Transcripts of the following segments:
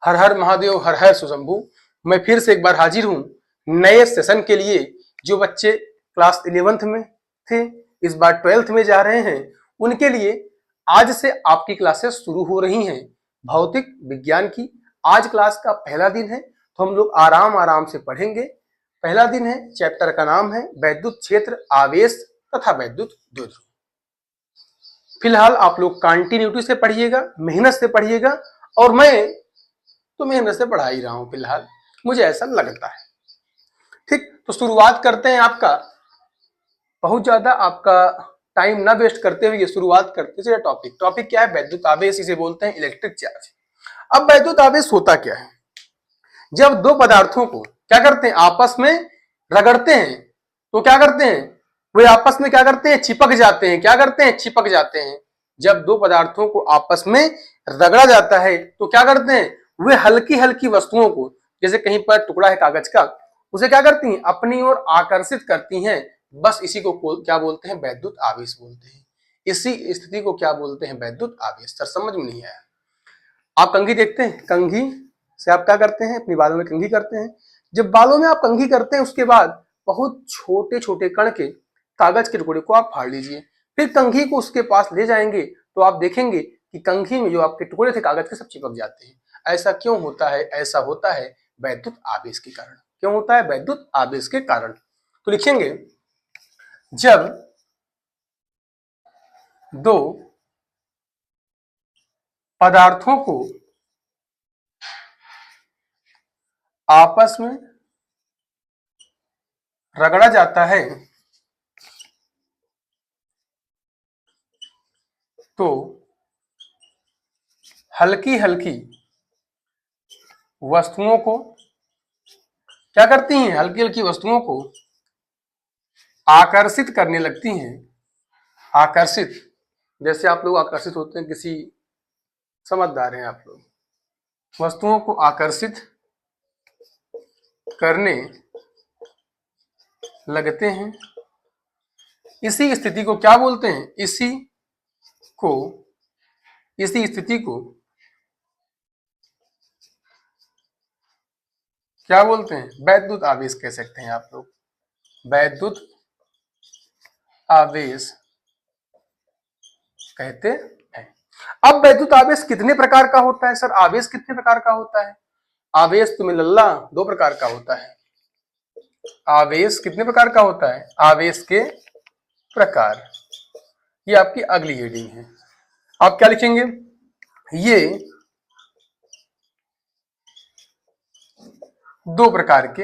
हर हर महादेव, हर हर सुशंभु। मैं फिर से एक बार हाजिर हूँ नए सेशन के लिए। जो बच्चे क्लास 11th में थे, इस बार 12th में जा रहे हैं, उनके लिए आज से आपकी क्लासेस शुरू हो रही हैं भौतिक विज्ञान की। आज क्लास का पहला दिन है, तो हम लोग आराम आराम से पढ़ेंगे। पहला दिन है, चैप्टर का नाम है वैद्युत क्षेत्र, आवेश तथा वैद्युत द्विध्रुव। फिलहाल आप लोग कंटिन्यूटी से पढ़िएगा, मेहनत से पढ़िएगा, और मैं तो मेहनत से पढ़ा ही रहा हूं फिलहाल, मुझे ऐसा लगता है। ठीक, तो शुरुआत करते हैं। आपका बहुत ज्यादा आपका टाइम ना वेस्ट करते हुए शुरुआत करते हैं। टॉपिक क्या है? वैद्युत आवेश, इसे बोलते हैं इलेक्ट्रिक चार्ज। अब वैद्युत आवेश होता क्या है? जब दो पदार्थों को क्या करते हैं, आपस में रगड़ते हैं, तो क्या करते हैं, वे आपस में क्या करते हैं, चिपक जाते हैं। क्या करते हैं? चिपक जाते हैं। जब दो पदार्थों को आपस में रगड़ा जाता है तो क्या करते हैं, वे हल्की हल्की वस्तुओं को, जैसे कहीं पर टुकड़ा है कागज का, उसे क्या करती हैं, अपनी ओर आकर्षित करती हैं। बस इसी को क्या बोलते हैं, वैद्युत आवेश बोलते हैं। इसी स्थिति को क्या बोलते हैं, वैद्युत आवेश। सर समझ में नहीं आया? आप कंघी देखते हैं, कंघी से आप क्या करते हैं, अपनी बालों में कंघी करते हैं। जब बालों में आप कंघी करते हैं, उसके बाद बहुत छोटे छोटे कण के कागज के टुकड़े को आप फाड़ लीजिए, फिर कंघी को उसके पास ले जाएंगे तो आप देखेंगे कि कंघी में जो आपके टुकड़े थे कागज के, सब चिपक जाते हैं। ऐसा क्यों होता है? ऐसा होता है वैद्युत आवेश के कारण। क्यों होता है? वैद्युत आवेश के कारण। तो लिखेंगे, जब दो पदार्थों को आपस में रगड़ा जाता है तो हल्की हल्की वस्तुओं को क्या करती हैं, हल्की हल्की वस्तुओं को आकर्षित करने लगती हैं। आकर्षित, जैसे आप लोग आकर्षित होते हैं किसी, समझदार हैं आप लोग, वस्तुओं को आकर्षित करने लगते हैं। इसी स्थिति को क्या बोलते हैं, इसी स्थिति को क्या बोलते हैं, वैद्युत आवेश कह सकते हैं आप लोग। वैद्युत आवेश कहते हैं। अब वैद्युत आवेश कितने प्रकार का होता है? सर आवेश कितने प्रकार का होता है? आवेश तो मिलल्ला 2 प्रकार का होता है। आवेश कितने प्रकार का होता है? आवेश के प्रकार। ये आपकी अगली हेडिंग है। आप क्या लिखेंगे, ये 2 प्रकार के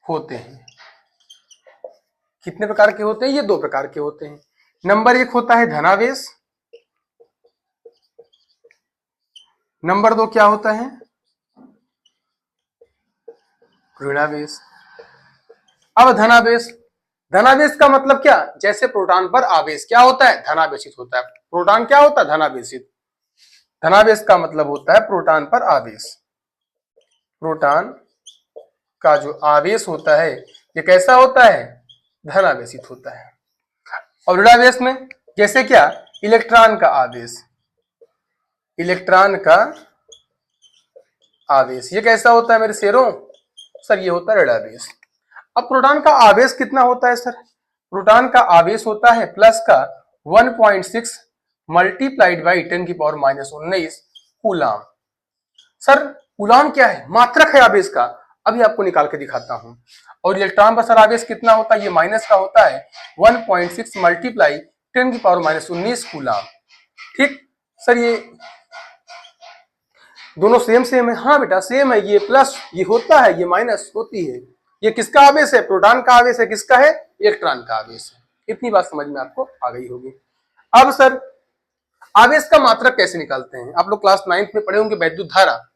होते हैं। कितने प्रकार के होते हैं? ये 2 प्रकार के होते हैं। नंबर 1 होता है धनावेश, नंबर 2 क्या होता है, ऋणावेश। अब धनावेश, धनावेश का मतलब क्या, जैसे प्रोटॉन पर आवेश क्या होता है, धनावेशित होता है। प्रोटॉन क्या होता है, धनावेशित। धनावेश का मतलब होता है प्रोटॉन पर आवेश। प्रोटॉन का जो आवेश होता है ये कैसा होता है, धनावेशित होता है। और ऋणावेश में जैसे क्या, इलेक्ट्रॉन का आवेश, इलेक्ट्रॉन का आवेश ये कैसा होता है मेरे शेरों, सर ये होता है ऋणावेश। अब प्रोटॉन का आवेश कितना होता है सर? प्रोटॉन का आवेश होता है प्लस का 1.6 multiplied by 10⁻⁻19 coulomb. Sir coulomb क्या है, मात्रक है आवेश का, अभी आपको निकाल के दिखाता हूं। और इलेक्ट्रॉन पर सर आवेश कितना होता है, ये माइनस का होता है 1.6 मल्टीप्लाई 10⁻⁻19 कूलाम। ठीक सर, ये दोनों सेम सेम है? हाँ बेटा सेम है, ये प्लस ये होता है, ये माइनस होती है। ये किसका आवेश है, प्रोटॉन का आवेश है। किसका है, इलेक्ट्रॉन का आवेश है। इतनी बात समझ में आपको आ गई होगी। अब सर आवेश का मात्रक कैसे निकालते हैं? आप लोग क्लास 9th में पढ़े होंगे, वैद्युत धारा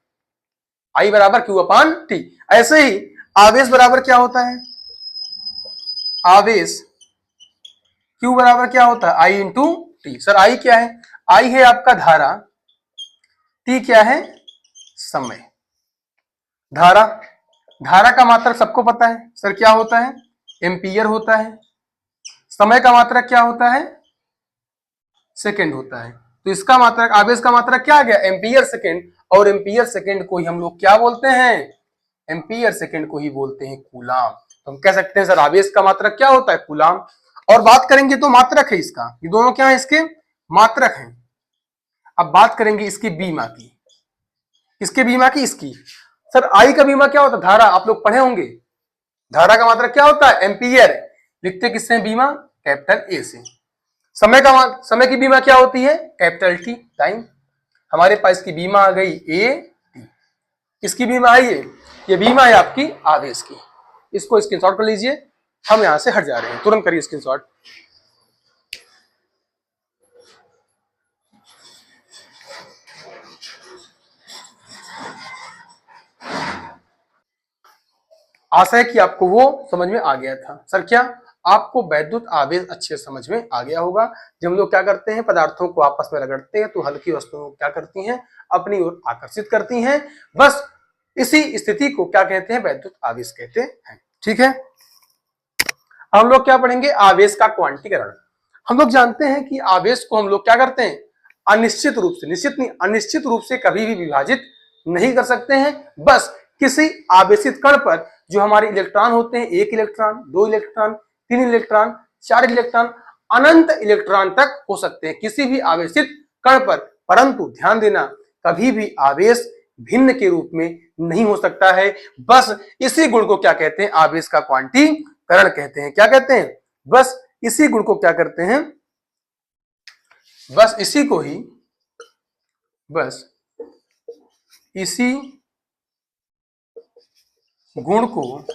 I बराबर Q अपान T। ऐसे ही आवेश बराबर क्या होता है, आवेश Q बराबर क्या होता है, I into T. Sir I क्या है, I है आपका धारा, T क्या है, समय। धारा, धारा का मात्रक सबको पता है सर क्या होता है, एम्पियर होता है। समय का मात्रक क्या होता है, सेकेंड होता है। तो इसका मात्रक, आवेश का मात्रक क्या आ गया? Ampere second. और एम्पियर सेकेंड को ही हम लोग क्या बोलते हैं? एम्पियर सेकेंड को ही बोलते हैं कूलाम। तो हम कह सकते हैं सर आवेश का मात्रक क्या होता है? कूलाम। और बात करेंगे तो मात्रक है इसका, ये दोनों क्या है? इसके मात्रक हैं। अब बात करेंगे इसकी बीमा की। इसके बीमा की, इसकी सर आई का बीमा क्या होता है? धारा, आप लोग पढ़े होंगे। धारा का मात्रक क्या होता है? एम्पियर। लिखते किससे बीमा? कैपिटल ए से। समय की बीमा क्या होती है? Capital T, time. हमारे पास की बीमा आ गई ए टी। इसकी बीमा आई है, ये बीमा है आपकी आवेश की। इसको स्क्रीनशॉट कर लीजिए। हम यहां से हट जा रहे हैं, तुरंत करिए स्क्रीनशॉट। आशा है कि आपको वो समझ में आ गया था। सर क्या आपको वैद्युत आवेश अच्छे समझ में आ गया होगा? जब हम लोग क्या करते हैं, पदार्थों को आपस में रगड़ते हैं तो हल्की वस्तुओं क्या करती हैं? अपनी ओर आकर्षित करती हैं। बस इसी स्थिति को क्या कहते हैं? वैद्युत आवेश कहते हैं। ठीक है, हम लोग क्या पढ़ेंगे? आवेश का क्वांटीकरण। हम लोग जानते हैं कि आवेश को हम लोग क्या करते हैं? अनिश्चित रूप से, निश्चित नहीं, अनिश्चित रूप से कभी भी विभाजित नहीं कर सकते हैं। बस किसी आवेशित कण पर जो हमारे इलेक्ट्रॉन होते हैं, 1 इलेक्ट्रॉन, 2 इलेक्ट्रॉन, 3 इलेक्ट्रॉन, 4 इलेक्ट्रॉन, अनंत इलेक्ट्रॉन तक हो सकते हैं किसी भी आवेशित कण पर। परंतु ध्यान देना, कभी भी आवेश भिन्न के रूप में नहीं हो सकता है। बस इसी गुण को क्या कहते हैं? आवेश का क्वांटीकरण कहते हैं। क्या कहते हैं? बस इसी गुण को क्या करते हैं? बस इसी को ही, बस इसी गुण को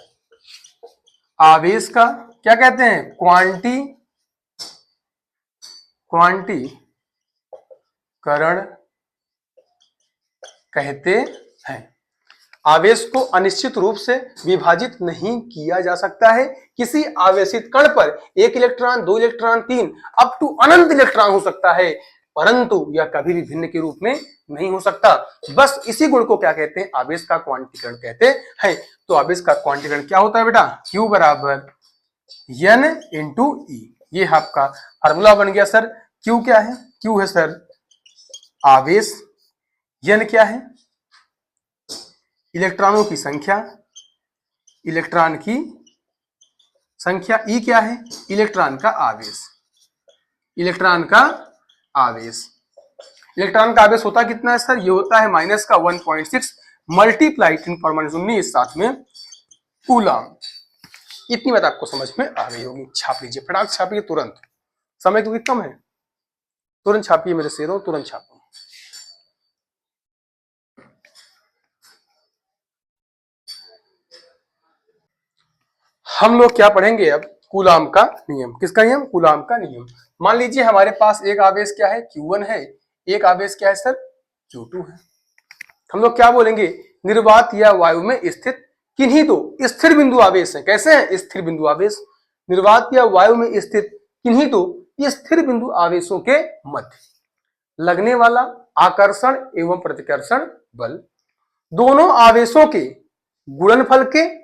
आवेश का क्या कहते हैं? क्वांटीकरण कहते हैं। आवेश को अनिश्चित रूप से विभाजित नहीं किया जा सकता है। किसी आवेशित कण पर 1 इलेक्ट्रॉन, 2 इलेक्ट्रॉन, 3 अप टू अनंत इलेक्ट्रॉन हो सकता है, परंतु यह कभी भी भिन्न के रूप में नहीं हो सकता। बस इसी गुण को क्या कहते हैं? आवेश का क्वांटीकरण कहते हैं। तो आवेश का क्वांटीकरण क्या होता है बेटा? Q बराबर N इंटू ई। ये आपका फार्मूला बन गया सर। Q क्या है? Q है सर आवेश, N क्या है? इलेक्ट्रॉनों की संख्या, इलेक्ट्रॉन की संख्या, ई क्या है? इलेक्ट्रॉन का आवेश, इलेक्ट्रॉन का आवेश। इलेक्ट्रॉन का आवेश होता कितना है सर? ये होता है माइनस का 1.6 मल्टीप्लाई 10⁻19 साथ में कूलम। इतनी बात आपको समझ में आ गई होगी। छाप लीजिए, फटाक छापिए तुरंत, समय क्योंकि कम है। तुरंत छापिए मेरे शेरों, तुरंत छापो। हम लोग क्या पढ़ेंगे अब? कूलाम का नियम। किसका नियम? कूलाम का नियम। मान लीजिए हमारे पास एक आवेश क्या है? Q1 है। एक आवेश क्या है सर? Q2 है। हम लोग क्या बोलेंगे? निर्वात या वायु में स्थित किन्हीं दो स्थिर बिंदु आवेश है। कैसे है? स्थिर बिंदु आवेश। निर्वात या वायु में स्थित किन्हीं दो स्थिर बिंदु आवेशों के मध्य लगने वाला आकर्षण एवं प्रतिकर्षण बल दोनों आवेशों के गुणनफल के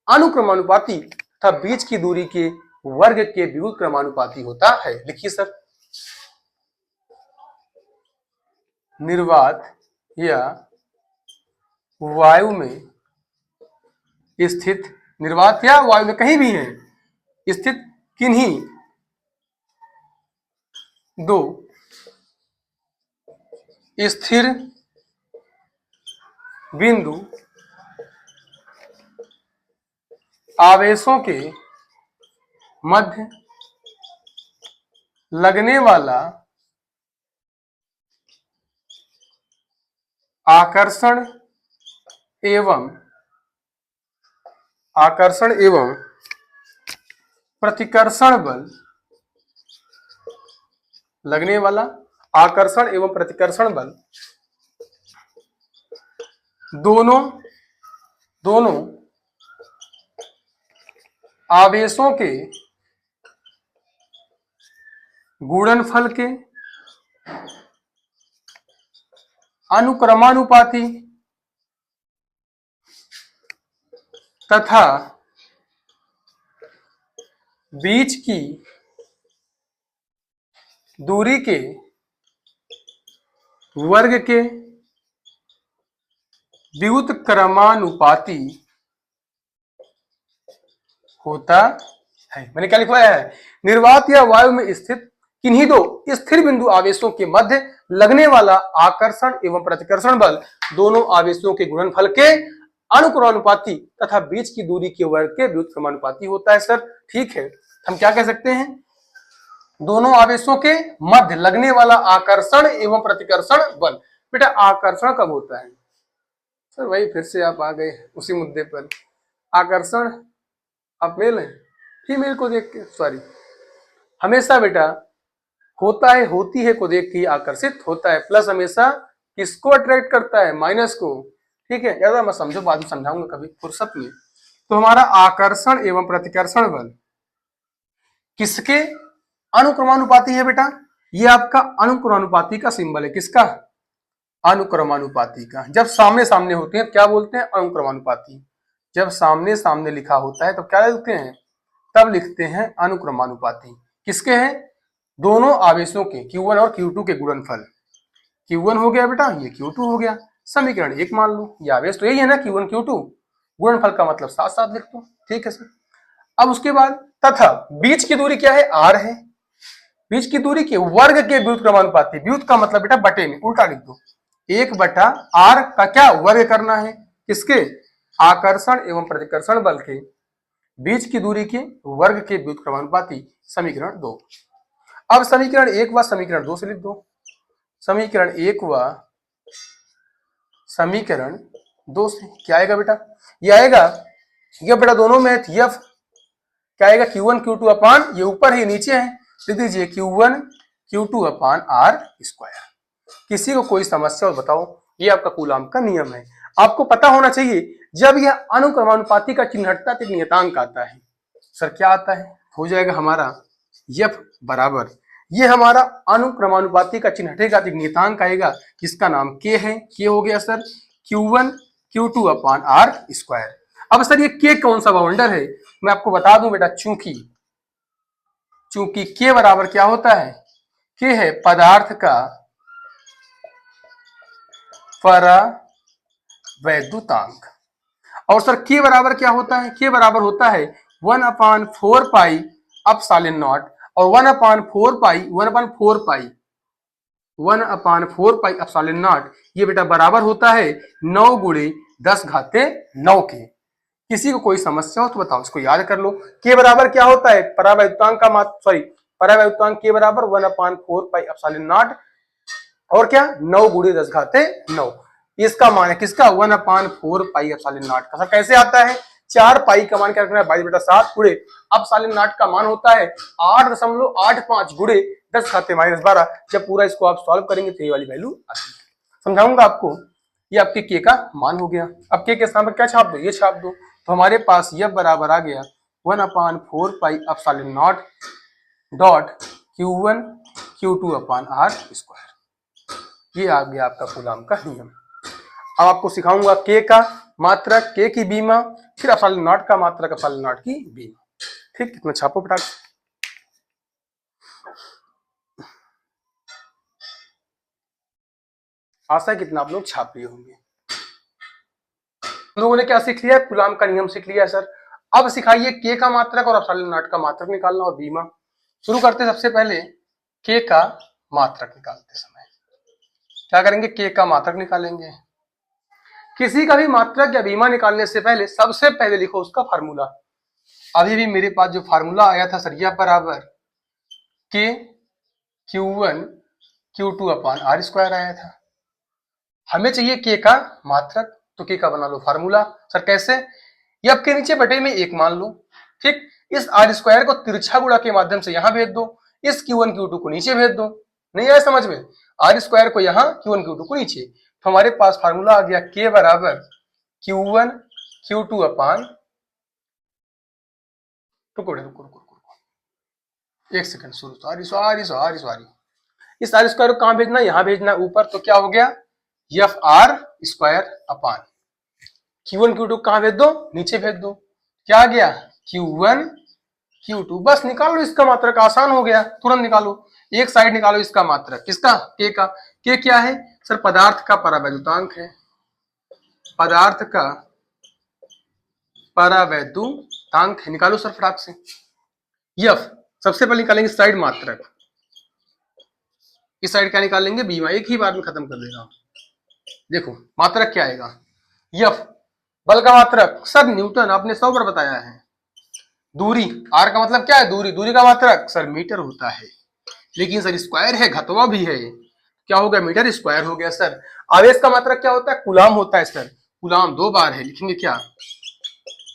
अनुक्रमानुपाती तथा बीच की दूरी के वर्ग के वियुत क्रमानुपाती होता है। लिखिए सर, निर्वात या वायु में स्थित, निर्वात या वायु में कहीं भी है स्थित किन्हीं दो स्थिर बिंदु आवेशों के मध्य लगने वाला आकर्षण एवं प्रतिकर्षण बल, लगने वाला आकर्षण एवं प्रतिकर्षण बल दोनों आवेशों के गुणनफल के अनुक्रमानुपाती तथा बीच की दूरी के वर्ग के व्युत्क्रमानुपाती होता है। मैंने क्या लिखवाया है, निर्वात या वायु में स्थित किन्हीं दो स्थिर बिंदु आवेशों के मध्य लगने वाला आकर्षण एवं प्रतिकर्षण बल दोनों आवेशों के गुणनफल के अनुक्रमानुपाती तथा बीच की दूरी के वर्ग के व्युत्क्रमानुपाती होता है। सर ठीक है, हम क्या कह सकते हैं, दोनों आवेशों के मध्य लगने वाला आकर्षण एवं प्रतिकर्षण बल। बेटा आकर्षण कब होता है सर, वही फिर से आप आ गए उसी मुद्दे पर। आकर्षण आप मेल है फीमेल को देख के, सॉरी, हमेशा बेटा होता है होती है को देख के आकर्षित होता है। प्लस हमेशा किसको अट्रैक्ट करता है, माइनस को। ठीक है, ज्यादा मत समझो, बाद में समझाऊंगा कभी फुर्सत में। तो हमारा आकर्षण एवं प्रतिकर्षण बल किसके अनुक्रमानुपाती है बेटा, ये आपका अनुक्रमानुपाती का सिंबल है। किसका, अनुक्रमानुपाती का। जब सामने सामने होते हैं क्या बोलते हैं, अनुक्रमानुपाती। जब सामने सामने लिखा होता है तो क्या लिखते हैं, तब लिखते हैं अनुक्रमानुपाती। किसके हैं, दोनों आवेशों के Q1 और Q2 के गुणनफल। Q1 हो गया बेटा, ये Q2 हो गया, समीकरण 1 मान लो। ये आवेश तो यही है ना, Q1 Q2, गुणनफल का मतलब साथ साथ लिख दो। ठीक है सर। अब उसके बाद तथा बीच की दूरी क्या है, R है। बीच की दूरी के वर्ग के व्युत्क्रमानुपाती, व्युत का मतलब बेटा बटे में, उल्टा लिख दो, 1/r का क्या वर्ग करना है, किसके, आकर्षण एवं प्रतिकर्षण बल के बीच की दूरी के वर्ग के व्युत्क्रमानुपाती। समीकरण 2। अब समीकरण 1 व समीकरण 2 से लिख दो। समीकरण 1 व समीकरण 2 से क्या आएगा बेटा, ये आएगा, ये बेटा दोनों में एफ क्या आएगा, Q1 Q2 अपान, ये ऊपर है नीचे है, लिख दीजिए Q1 Q2 अपान R स्क्वायर। किसी को कोई समस्या हो बताओ, ये आपका कूलाम का नियम है। आपको पता होना चाहिए जब यह अनुक्रमानुपाती का चिन्ह हटता है तो नियतांक आता है। सर क्या आता है, हो जाएगा हमारा F बराबर, ये हमारा अनुक्रमानुपाती का चिन्ह हटेगा तो नियतांक आएगा, जिसका नाम K है। K हो गया सर Q1 Q2 अपान R स्क्वायर। अब सर ये K कौन सा बाउंडर है, मैं आपको बता दूं बेटा, चूंकि K बराबर क्या होता है, K है पदार्थ का परावैद्युतांक। और सर K बराबर क्या होता है, K बराबर होता है 1/4 पाई एप्सिलॉन नॉट, और 1/4 पाई एप्सिलॉन नॉट, ये बेटा बराबर होता है 9 × 10⁻9 के। किसी को कोई समस्या हो तो बताओ, इसको याद कर लो। K बराबर क्या होता है, परावैद्युतांक का परावैद्युतांक K बराबर 1/4 पाई एप्सिलॉन नॉट और क्या 9 × 10⁻9। इसका मान है किसका, 1/4 पाई एप्सिलॉन नॉट का। सर कैसे आता है, 4 पाई का मान क्या रखना है, 22/7 गुणे एप्सिलॉन नॉट का मान होता है 8.85 × 10⁻12। जब पूरा इसको आप सॉल्व करेंगे तो ये वाली वैल्यू आती है। समझाऊंगा आपको। ये आपके K का मान हो गया। अब K के स्थान पर क्या छाप दो, ये छाप दो, तो हमारे पास यह बराबर आ गया 1/4 pi epsilon not dot Q1 Q2 upon R square. ये आ गया आपका कूलाम का नियम। अब आपको सिखाऊंगा K का मात्रक, K की बीमा, फिर एप्सिलॉन नॉट का मात्रक, एप्सिलॉन नॉट की बीमा। ठीक, इतना छापो फटाक। आशा है कितना आप लोग छाप लिए होंगे। लोगों ने क्या सीख लिया, कूलाम का नियम सीख लिया सर। अब सिखाइए K का मात्रक और एप्सिलॉन नॉट का मात्रक निकालना और बीमा। शुरू करते सबसे पहले K का मात्रक निकालते समय क्या करेंगे, K का मात्रक निकालेंगे। किसी का भी मात्रक या बीमा निकालने से पहले सबसे पहले लिखो उसका फार्मूला। अभी भी मेरे पास जो फार्मूला आया था सर, यह बराबर K Q1 Q2 अपान R स्क्वायर आया था। हमें चाहिए K का मात्रक, तो K का बना लो फार्मूला। सर कैसे, ये आपके नीचे बटे में 1 मान लो। ठीक, इस R स्क्वायर को तिरछा गुणा के माध्यम से यहां भेज दो, इस Q1 Q2 को नीचे भेज दो। नहीं आया समझ में, R स्क्वायर को यहां, Q1 Q2 को नीचे, तो हमारे पास फार्मूला आ गया K बराबर Q1 Q2 अपान, रुको 1 सेकंड, सॉरी, इस R स्क्वायर को कहां भेजना, यहां भेजना ऊपर, तो क्या हो गया FR square upon Q1 Q2 कहां भेज दो, नीचे भेज दो, क्या आ गया Q1 Q2। बस निकाल लो इसका मात्रक, आसान हो गया, तुरंत निकालो। एक साइड निकालो इसका मात्रक, किसका, के का। के क्या है सर, पदार्थ का परावैद्युतांक है, पदार्थ का परावैद्युतांक है, निकालो सर फटाक से। यफ सबसे पहले निकालेंगे साइड मात्रक, इस साइड क्या निकालेंगे, बीमा, एक ही बार में खत्म कर देगा। देखो मात्रक क्या आएगा, यफ बल का मात्रक सर न्यूटन, आपने 100 पर बताया है। दूरी, आर का मतलब क्या है, दूरी, दूरी का मात्रक सर मीटर होता है, लेकिन सर स्क्वायर है, घतवा भी है, क्या हो गया, मीटर स्क्वायर हो गया सर। आवेश का मात्रक क्या होता है, कूलाम होता है सर, कूलाम 2 बार है, लिखेंगे क्या,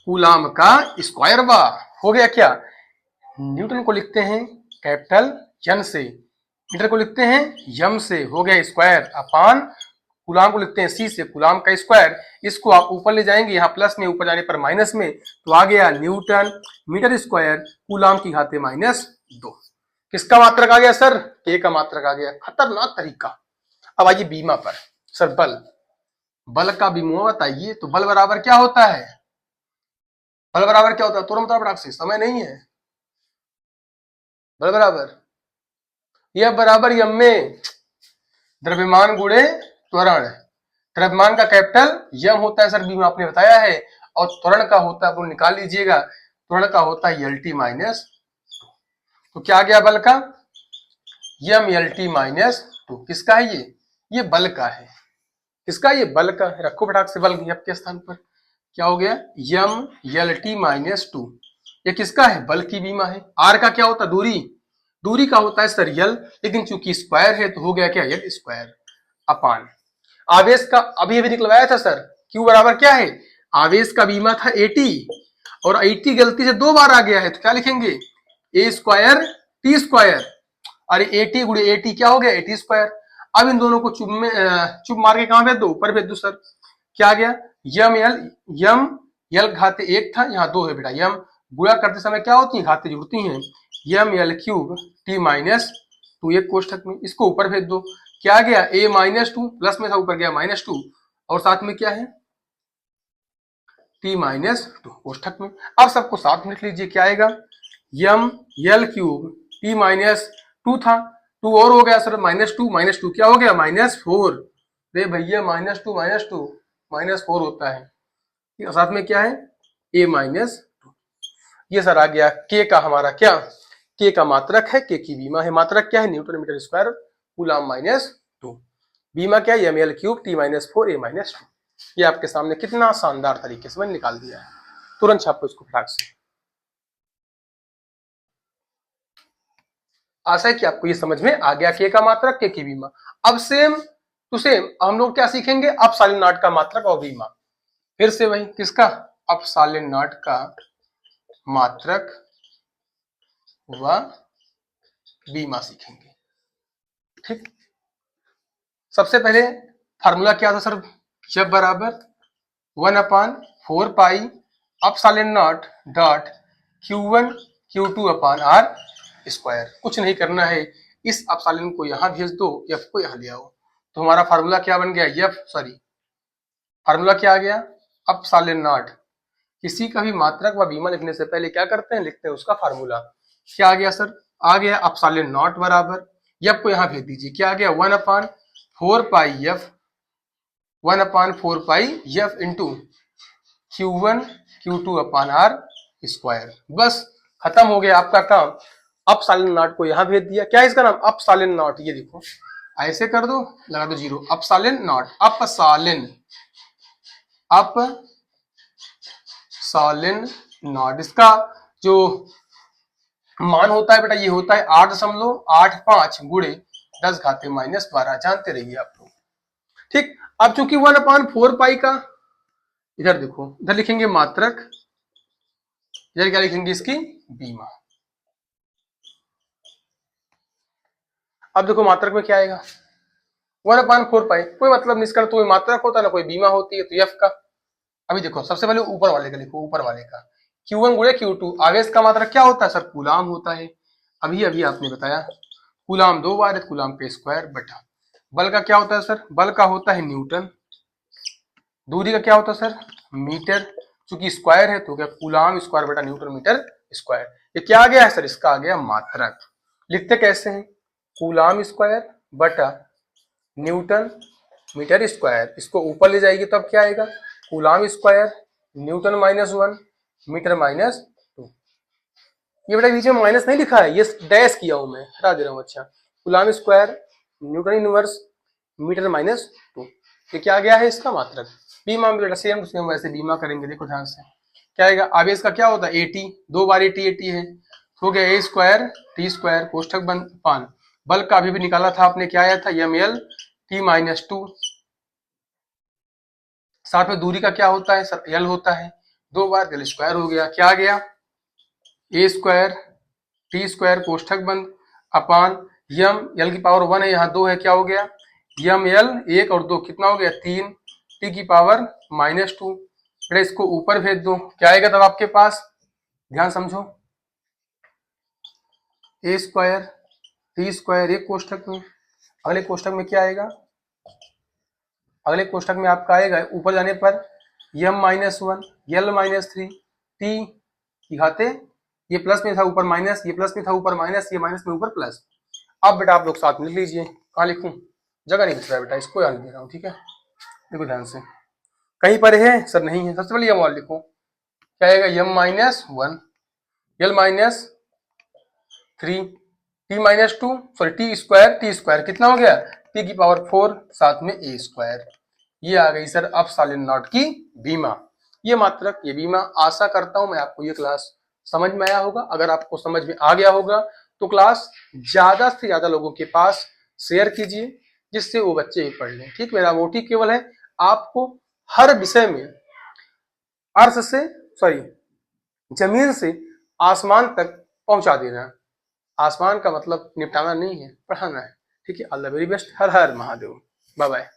कूलाम का स्क्वायर बार हो गया क्या। न्यूटन को लिखते हैं कैपिटल एन से, मीटर को लिखते हैं यम से, हो गया स्क्वायर अपान, कूलाम को लिखते हैं सी से, कूलाम का स्क्वायर। इसको आप ऊपर ले जाएंगे, यहाँ प्लस में, ऊपर जाने पर माइनस में, तो आ गया न्यूटन मीटर स्क्वायर कूलाम की घाते -2। किसका मात्रक आ गया सर, के का मात्रक आ गया। खतरनाक तरीका। अब आइए बीमा पर, सर बल, बल का बीमा बताइए, तो बल बराबर क्या होता है, बल बराबर क्या होता है, तुरंत बताओ फटाक से, समय नहीं है। बल बराबर यह बराबर यम में द्रव्यमान गुणे त्वरण, द्रव्यमान का कैपिटल यम होता है सर, बीमा आपने बताया है, और त्वरण का होता है, वो निकाल लीजिएगा, त्वरण का होता है lt माइनस, तो क्या आ गया बल का, यम lt -2। किसका है ये बल का है, किसका, ये बल का है। रखो फटाक से बल यप के स्थान पर, क्या हो गया, यम lt -2, ये किसका है, बल की बीमा है। आर का क्या होता है, दूरी, दूरी का होता है सर यल, लेकिन चूंकि स्क्वायर है तो हो गया क्या, यल स्क्वायर अपान। आवेश का अभी अभी निकलवाया था सर, क्यू बराबर क्या है, आवेश का बीमा था 80, और 80 गलती से 2 बार आ गया है, तो क्या लिखेंगे, ए स्क्वायर टी स्क्वायर, अरे 80 गुणे 80 क्या हो गया, 80 स्क्वायर। अब इन दोनों को चुप मार के कहां भेज दो, ऊपर भेज दो सर, क्या आ गया, यम यल घाते 1 था, यहाँ 2 है बेटा, यम गुणा करते समय क्या होती है, घाते जुड़ती हैं, यम यल क्यूब टी -2 एक कोष्ठक में, इसको ऊपर भेज दो, क्या आ गया, a -2 प्लस में था, ऊपर गया -2, और साथ में क्या है, t -2 कोष्ठक में। अब सबको साथ में लिख लीजिए, क्या आएगा, यम यल क्यूब t -2 था, 2 और हो गया सर, -2 क्या हो गया, -4, रे भैया -2 -4 होता है, साथ में क्या है, a -2, ये सर आ गया के का हमारा क्या, के का मात्रक है, के की बीमा है, मात्रक क्या है, न्यूटन मीटर स्क्वायर कूलाम -2, बीमा क्या है, M L cube T -4 a -2। ये आपके सामने कितना शानदार तरीके से मैंने निकाल दिया है, तुरंत छापो इसको फटाक से। आशा है कि आपको ये समझ में आ गया, के का मात्रक, के की बीमा। अब सेम टू सेम हम लोग क्या सीखेंगे, अपसालिन नाट का मात्रक और बीमा, फिर से वही किसका, अपसालिन नाट का मात्रक व बीमा सीखेंगे। ठीक, सबसे पहले फार्मूला क्या था सर, जब बराबर 1/4 pi epsilon naught dot Q1 Q2 upon R square. कुछ नहीं करना है, इस अपसाइलन को यहां भेज दो, एफ को यहां ले आओ, तो हमारा फार्मूला क्या बन गया, एफ फार्मूला क्या आ गया, अपसाइलन नॉट, किसी का भी मात्रक व बीमा लिखने से पहले क्या करते हैं, लिखते हैं उसका फार्मूला। क्या आ गया सर, आ गया अपसाइलन नॉट बराबर, एफ को यहां भेज दीजिए, क्या आ गया 1/4 pi F, 1/4 pi F into Q1 Q2 upon R square. बस खत्म हो गया आपका काम। अपसाइलन नॉट को यहां भेज दिया, क्या है इसका नाम, अपसाइलन नॉट, ये देखो ऐसे कर दो, लगा दो 0, अपसाइलन नॉट, अपसाइलन नॉट, इसका जो मान होता है बेटा, ये होता है 8.85 गुणे 10 घाते -12, जानते रहिए आप लोग। ठीक, अब चूंकि 1/4 पाई का, इधर देखो, इधर लिखेंगे मात्रक, इधर क्या लिखेंगे, इसकी बीमा। अब देखो मात्रक में क्या आएगा, 1/4 पाई, कोई मतलब नहीं इसका, तो कोई मात्रक होता है ना कोई बीमा होती है, तो एफ का। अभी देखो सबसे पहले ऊपर वाले का लिखो, ऊपर वाले का Q1 गुणे Q2, आवेश का मात्रक क्या होता है सर, कूलाम होता है, अभी अभी आपने बताया, कूलाम 2 बार है, कूलाम के स्क्वायर बटा, बल का क्या होता है सर, बल का होता है न्यूटन, दूरी का क्या होता है सर, मीटर, चूंकि स्क्वायर है तो क्या, कूलाम स्क्वायर बटा न्यूटन मीटर स्क्वायर। ये क्या आ गया है सर, इसका आ गया मात्रक। लिखते कैसे हैं, कूलाम स्क्वायर बटा न्यूटन मीटर स्क्वायर, इसको ऊपर ले जाएगी तब क्या आएगा, कूलाम स्क्वायर न्यूटन -1 मीटर -2। ये बेटा बीच में माइनस नहीं लिखा है, ये डैश किया हूं मैं, हटा दे रहा हूं। अच्छा, coulomb square newton inverse metre -2, ये क्या गया है इसका मात्रक। बीमा बेटा सेम टू सेम वैसे बीमा करेंगे, देखो ध्यान से क्या आएगा। अब इसका क्या होता है 80, 2 बार 80 है, हो गया a स्क्वायर टी स्क्वायर कोष्ठक बंद पान। बल का अभी भी निकाला था आपने, क्या आया था ml t-2, साथ में दूरी का क्या होता है सर, l होता है, 2 बार l स्क्वायर हो गया, क्या आ गया a स्क्वायर टी स्क्वायर कोष्ठक बंद अपान यम l की पावर 1 है, यहाँ 2 है, क्या हो गया यम l 1 और 2 कितना हो गया 3 t की पावर -2। बेटा इसको ऊपर भेज दो, क्या आएगा तब आपके पास, ध्यान समझो, ए स्क्वायर टी स्क्वायर एक कोष्ठक में, अगले कोष्ठक में क्या आएगा, अगले कोष्ठक में आपका आएगा ऊपर जाने पर यम -1 यल -3 टी की घाते, ये प्लस में था ऊपर माइनस, ये प्लस में था ऊपर माइनस, ये माइनस में ऊपर प्लस। अब बेटा आप लोग साथ में लिख लीजिए, कहाँ लिखूं, जगह नहीं बच रहा है बेटा, इसको ध्यान दे रहा हूँ, ठीक है, देखो ध्यान से, कहीं पर है सर, नहीं है, सबसे पहले यम वाला लिखो, क्या आएगा यम -1 यल -3 t-2 सॉरी टी स्क्वायर कितना हो गया t की पावर 4 साथ में a स्क्वायर। ये आ गई सर अपसाइलन नॉट की बीमा, ये मात्रक, ये बीमा। आशा करता हूं मैं आपको ये क्लास समझ में आया होगा। अगर आपको समझ में आ गया होगा तो क्लास ज्यादा से ज्यादा लोगों के पास शेयर कीजिए, जिससे वो बच्चे भी पढ़ लें। ठीक, मेरा मोटिव केवल है आपको हर विषय में अर्थ से सॉरी जमीन से आसमान तक पहुंचा देना। आसमान का मतलब निपटाना नहीं है, पढ़ाना है। ठीक है, all the very best, Har Har Mahadev, bye bye.